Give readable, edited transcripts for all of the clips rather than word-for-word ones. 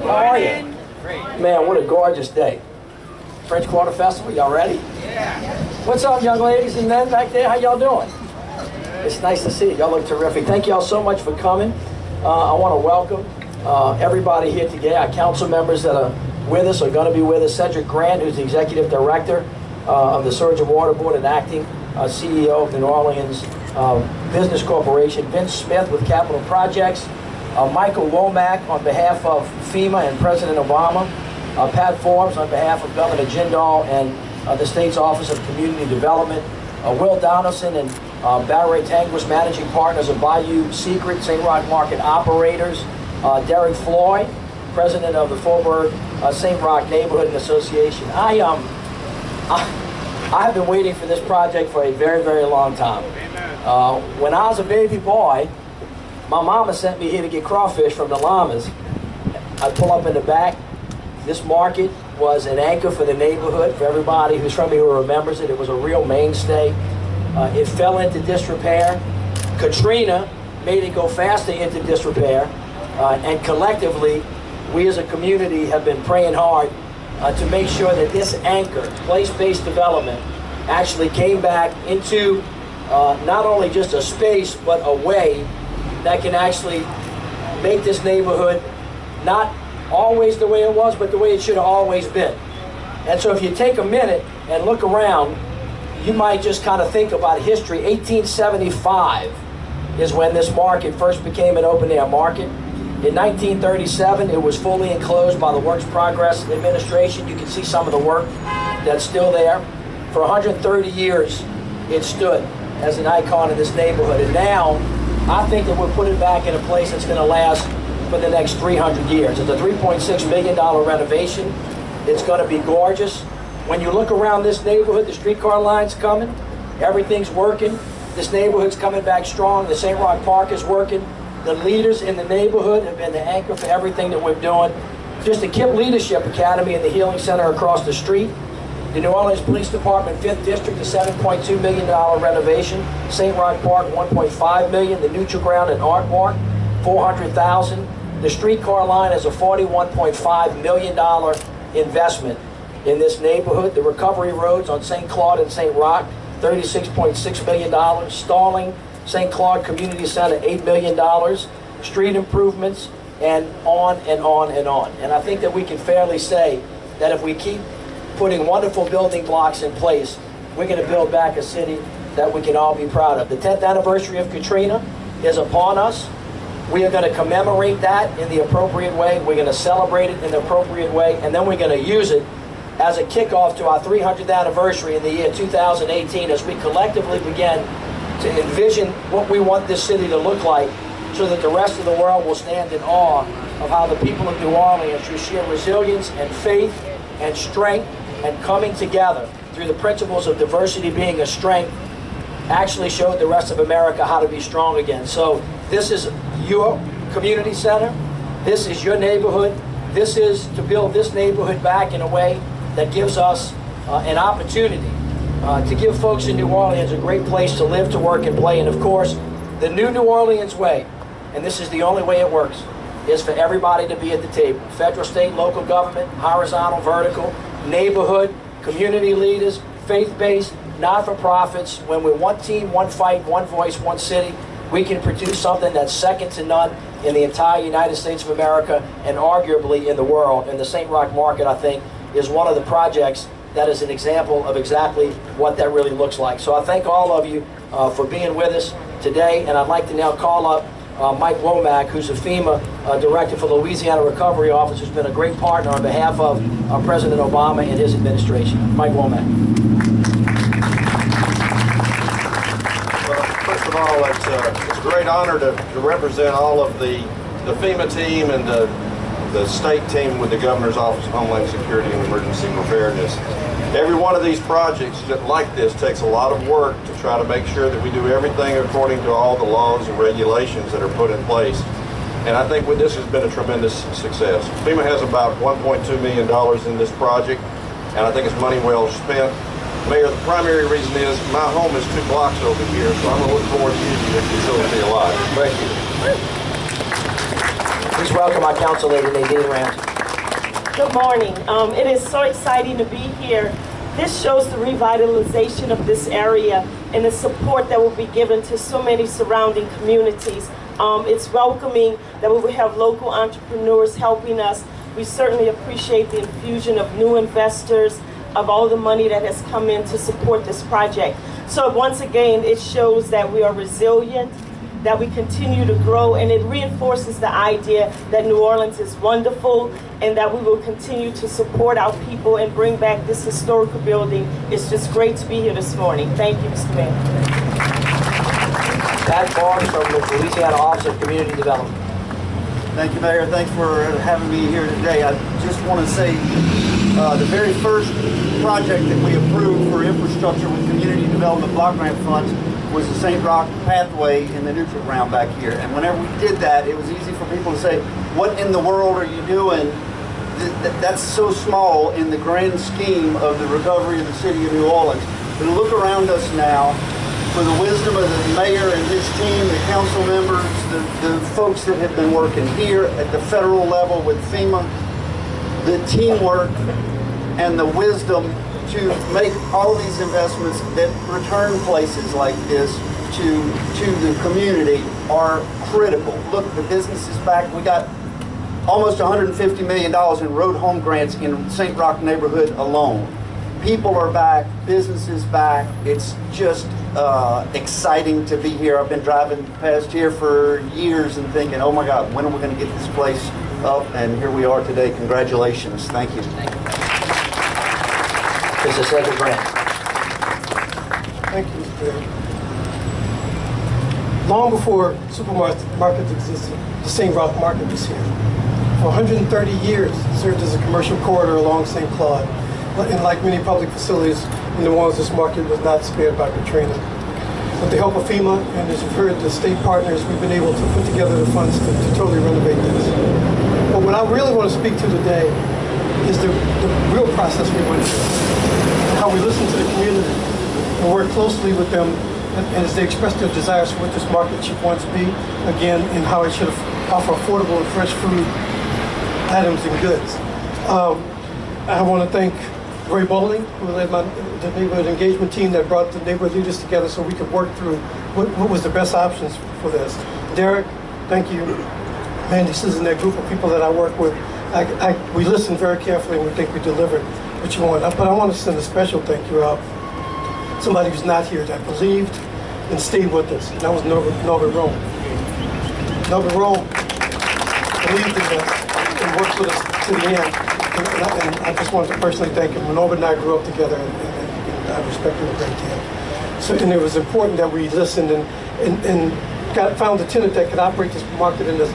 How are you? Great. Man, what a gorgeous day. French Quarter Festival, y'all ready? Yeah. What's up, young ladies and men back there? How y'all doing? It's nice to see you. Y'all look terrific. Thank y'all so much for coming. I want to welcome everybody here today. Our council members that are with us, are going to be with us. Cedric Grant, who's the Executive Director of the Surge and Water Board and Acting CEO of the New Orleans Business Corporation. Vince Smith with Capital Projects. Michael Womack on behalf of FEMA and President Obama. Pat Forbes on behalf of Governor Jindal and the state's Office of Community Development. Will Donaldson and Barry Tanguis, Managing Partners of Bayou Secret, St. Roch Market Operators. Derek Floyd, President of the Faubourg St. Roch Neighborhood Association. I've been waiting for this project for a very, very long time. When I was a baby boy, my mama sent me here to get crawfish from the llamas. I'd pull up in the back. This market was an anchor for the neighborhood, for everybody who's from here who remembers it. It was a real mainstay. It fell into disrepair. Katrina made it go faster into disrepair. And collectively, we as a community have been praying hard to make sure that this anchor, place-based development, actually came back into not only just a space, but a way that can actually make this neighborhood not always the way it was, but the way it should have always been. And so if you take a minute and look around, you might just kind of think about history. 1875 is when this market first became an open-air market. In 1937, it was fully enclosed by the Works Progress Administration. You can see some of the work that's still there. For 130 years, it stood as an icon in this neighborhood. And now, I think that we're putting it back in a place that's going to last for the next 300 years. It's a $3.6 million renovation. It's going to be gorgeous. When you look around this neighborhood, the streetcar line's coming. Everything's working. This neighborhood's coming back strong. The St. Roch Park is working. The leaders in the neighborhood have been the anchor for everything that we're doing. Just the KIPP Leadership Academy and the Healing Center across the street. The New Orleans Police Department 5th District, a $7.2 million renovation. St. Roch Park, $1.5 million. The Neutral Ground and Art Walk, $400,000. The streetcar line is a $41.5 million investment in this neighborhood. The recovery roads on St. Claude and St. Roch, $36.6 million. Stalling St. Claude Community Center, $8 million. Street improvements, and on and on and on. And I think that we can fairly say that if we keep putting wonderful building blocks in place, we're going to build back a city that we can all be proud of. The 10th anniversary of Katrina is upon us. We are going to commemorate that in the appropriate way. We're going to celebrate it in the appropriate way, and then we're going to use it as a kickoff to our 300th anniversary in the year 2018 as we collectively begin to envision what we want this city to look like so that the rest of the world will stand in awe of how the people of New Orleans, through sheer resilience and faith and strength and coming together through the principles of diversity being a strength, actually showed the rest of America how to be strong again. So this is your community center. This is your neighborhood. This is to build this neighborhood back in a way that gives us an opportunity to give folks in New Orleans a great place to live, to work, and play. And of course, the new New Orleans way, and this is the only way it works, is for everybody to be at the table. Federal, state, local government, horizontal, vertical, neighborhood, community leaders, faith-based, not-for-profits. When we're one team, one fight, one voice, one city, we can produce something that's second to none in the entire United States of America and arguably in the world. And the St. Roch Market, I think, is one of the projects that is an example of exactly what that really looks like. So I thank all of you for being with us today, and I'd like to now call up Mike Womack, who's a FEMA director for the Louisiana Recovery Office, who's been a great partner on behalf of President Obama and his administration. Mike Womack. Well, first of all, it's a great honor to represent all of the FEMA team and the state team with the Governor's Office of Homeland Security and Emergency Preparedness. Every one of these projects like this takes a lot of work to try to make sure that we do everything according to all the laws and regulations that are put in place. And I think this has been a tremendous success. FEMA has about $1.2 million in this project, and I think it's money well spent. Mayor, the primary reason is my home is 2 blocks over here, so I'm going to look forward to using this facility a lot. Thank you. Please welcome our council lady, Nadine Ramsey. Good morning. It is so exciting to be here. This shows the revitalization of this area and the support that will be given to so many surrounding communities. It's welcoming that we will have local entrepreneurs helping us. We certainly appreciate the infusion of new investors, of all the money that has come in to support this project. So once again, it shows that we are resilient, that we continue to grow, and it reinforces the idea that New Orleans is wonderful and that we will continue to support our people and bring back this historical building. It's just great to be here this morning. Thank you, Mr. Mayor. Pat Barnes from the Louisiana Office of Community Development. Thank you, Mayor. Thanks for having me here today. I just want to say the very first project that we approved for infrastructure with community development block grant funds was the St. Roch pathway in the neutral ground back here. And whenever we did that, it was easy for people to say, what in the world are you doing? That's so small in the grand scheme of the recovery of the city of New Orleans. But look around us now, for the wisdom of the mayor and his team, the council members, the folks that have been working here at the federal level with FEMA, the teamwork and the wisdom to make all these investments that return places like this to the community are critical. Look, the business is back. We got almost $150 million in road home grants in St. Roch neighborhood alone. People are back, business is back. It's just exciting to be here. I've been driving past here for years and thinking, oh my God, when are we going to get this place up? And here we are today. Congratulations. Thank you. Thank you. Mr. Second Grant. Thank you, Mr. Mayor. Long before supermarkets existed, the St. Roch Market was here. For 130 years, it served as a commercial corridor along St. Claude. And like many public facilities in New Orleans, this market was not spared by Katrina. With the help of FEMA and, as you've heard, the state partners, we've been able to put together the funds to totally renovate this. But what I really want to speak to today is the real process we went through, how we listened to the community and worked closely with them and as they expressed their desires for what this market should once be, again, and how it should offer affordable and fresh food items and goods. I want to thank Ray Bowling, who led the neighborhood engagement team that brought the neighborhood leaders together so we could work through what was the best options for this. Derek, thank you. Mandy, this is that group of people that I work with. We listened very carefully and we think we delivered what you want. But I want to send a special thank you out. Somebody who's not here that believed and stayed with us. And that was Norbert Rome. Norbert Rome believed in us and worked with us to the end. And I just wanted to personally thank him. When Norbert and I grew up together, and I respect him a great deal. So, and it was important that we listened and found a tenant that could operate this market in a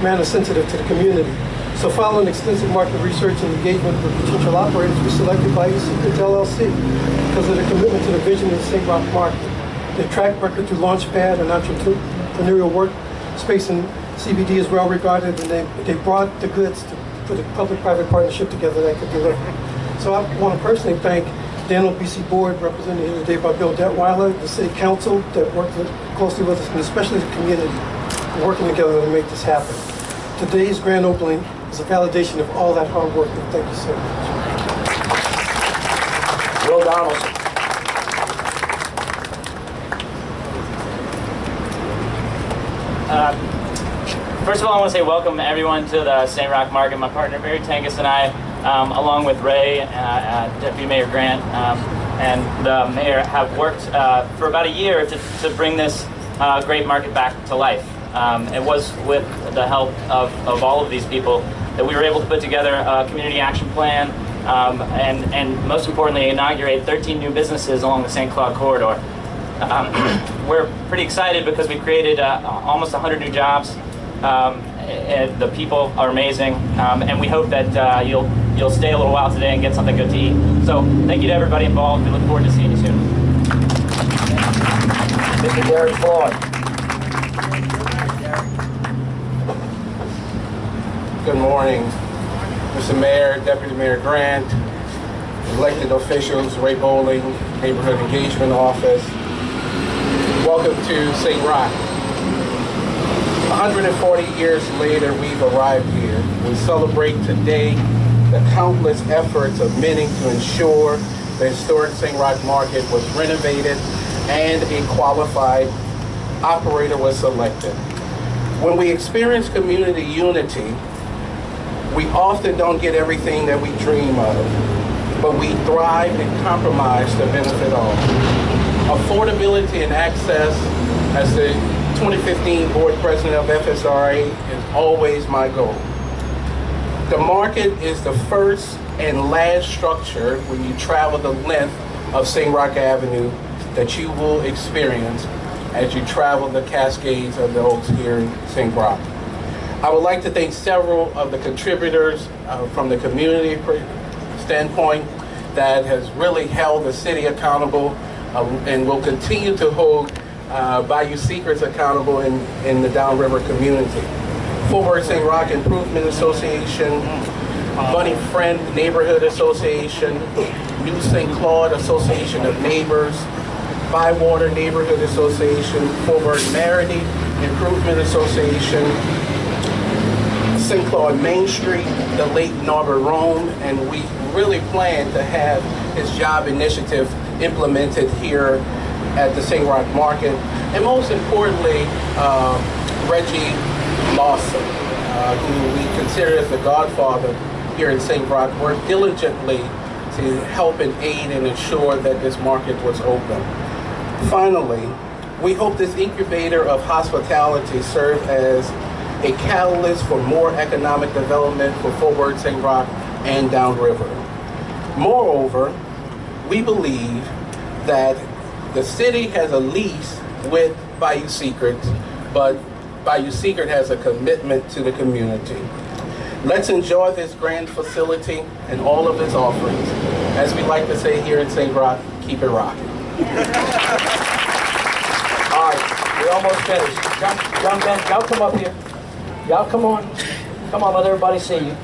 manner sensitive to the community. So following extensive market research and engagement with potential operators, we selected Bayou Secret LLC because of the commitment to the vision of the St. Roch Market. Their track record through Launchpad and entrepreneurial workspace in CBD is well regarded, and they brought the goods to put a public-private partnership together that could deliver. So I want to personally thank the NLBC board, represented here today by Bill Detweiler, the city council that worked closely with us, and especially the community, working together to make this happen. Today's grand opening is a validation of all that hard work, and thank you so much. Will Donaldson. First of all, I want to say welcome everyone to the St. Roch Market. My partner Barry Tangus and I, along with Ray, Deputy Mayor Grant, and the mayor have worked for about a year to bring this great market back to life. It was with the help of all of these people that we were able to put together a community action plan and most importantly, inaugurate 13 new businesses along the St. Claude corridor. We're pretty excited because we created almost 100 new jobs. And the people are amazing, and we hope that you'll stay a little while today and get something good to eat. So thank you to everybody involved. We look forward to seeing you soon. Mr. Derek Floyd. Good morning, Mr. Mayor, Deputy Mayor Grant, elected officials, Ray Bowling, Neighborhood Engagement Office. Welcome to St. Roch. 140 years later, we've arrived here. We celebrate today the countless efforts of many to ensure the historic St. Roch Market was renovated and a qualified operator was selected. When we experience community unity, we often don't get everything that we dream of, but we thrive and compromise to benefit all. Affordability and access, as the 2015 board president of FSRA, is always my goal. The market is the first and last structure when you travel the length of St. Roch Avenue that you will experience as you travel the cascades of the Oaks here in St. Roch. I would like to thank several of the contributors from the community standpoint that has really held the city accountable and will continue to hold Bayou Secrets accountable in the downriver community. Fort Worth St. Roch Improvement Association, Bunny Friend Neighborhood Association, New St. Claude Association of Neighbors, Bywater Neighborhood Association, Fort Worth Marity Improvement Association, St. Claude Main Street, the late Norbert Rome, and we really plan to have his job initiative implemented here at the St. Roch Market. And most importantly, Reggie Lawson, who we consider as the godfather here in St. Roch, worked diligently to help and aid and ensure that this market was open. Finally, we hope this incubator of hospitality serves as a catalyst for more economic development for Fort Worth, St. Roch, and downriver. Moreover, we believe that the city has a lease with Bayou Secret, but Bayou Secret has a commitment to the community. Let's enjoy this grand facility and all of its offerings. As we like to say here in St. Roch, keep it rocking. All right, we're almost finished. Young men, y'all come up here. Y'all come on. Come on, let everybody see you.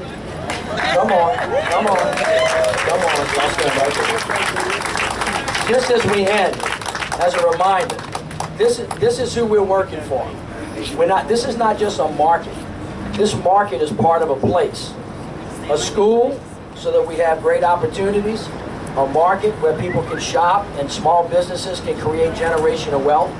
Come on, come on. Come on, y'all stand right there. Just as we end, as a reminder, this is who we're working for. This is not just a market. This market is part of a place. A school, so that we have great opportunities. A market where people can shop and small businesses can create generational wealth.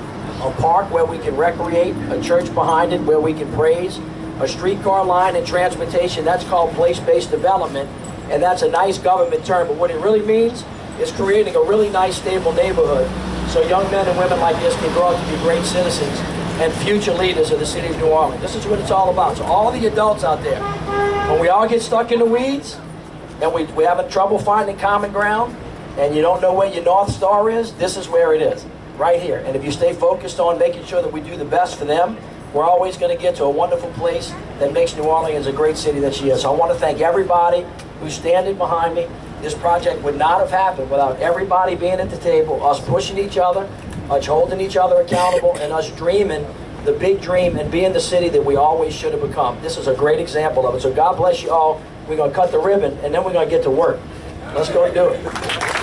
A park where we can recreate, a church behind it where we can praise, a streetcar line and transportation, that's called place-based development, and that's a nice government term, but what it really means is creating a really nice, stable neighborhood so young men and women like this can grow up to be great citizens and future leaders of the city of New Orleans. This is what it's all about. So all the adults out there, when we all get stuck in the weeds and we have trouble finding common ground and you don't know where your North Star is, this is where it is. Right here. And if you stay focused on making sure that we do the best for them, we're always going to get to a wonderful place that makes New Orleans a great city that she is. So I want to thank everybody who's standing behind me. This project would not have happened without everybody being at the table, us pushing each other, us holding each other accountable, and us dreaming the big dream and being the city that we always should have become. This is a great example of it. So God bless you all. We're going to cut the ribbon, and then we're going to get to work. Let's go do it.